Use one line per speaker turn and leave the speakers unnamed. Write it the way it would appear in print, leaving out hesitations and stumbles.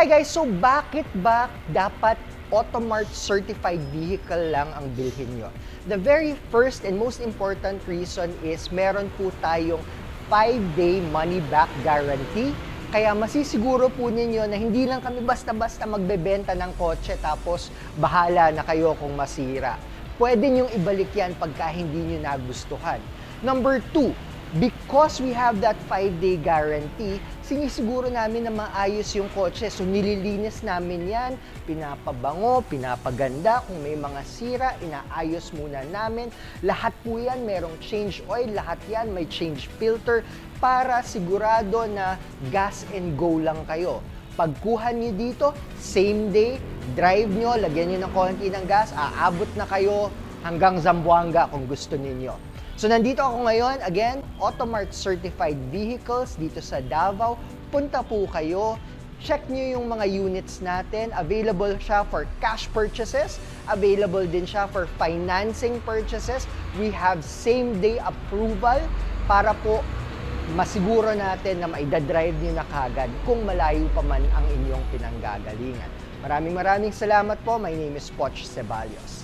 Hi guys! So bakit ba dapat Automart certified vehicle lang ang bilhin nyo? The very first and most important reason is meron po tayong 5-day money back guarantee. Kaya masisiguro po ninyo na hindi lang kami basta-basta magbebenta ng kotse tapos bahala na kayo kung masira. Pwede nyong ibalik yan pagka hindi nyo nagustuhan. Number 2, because we have that 5-day guarantee, sinisiguro namin na maayos yung kotse. So nililinis namin yan, pinapabango, pinapaganda. Kung may mga sira, inaayos muna namin. Lahat po yan, merong change oil, lahat yan may change filter para sigurado na gas and go lang kayo. Pagkuha nyo dito, same day, drive nyo, lagyan nyo ng konti ng gas, aabot na kayo hanggang Zamboanga kung gusto ninyo. So nandito ako ngayon, again, Automart certified vehicles dito sa Davao. Punta po kayo, check nyo yung mga units natin. Available siya for cash purchases, available din siya for financing purchases. We have same day approval para po masiguro natin na maidadrive nyo na kagad kung malayo pa man ang inyong pinanggagalingan. Maraming salamat po. My name is Poch Ceballos.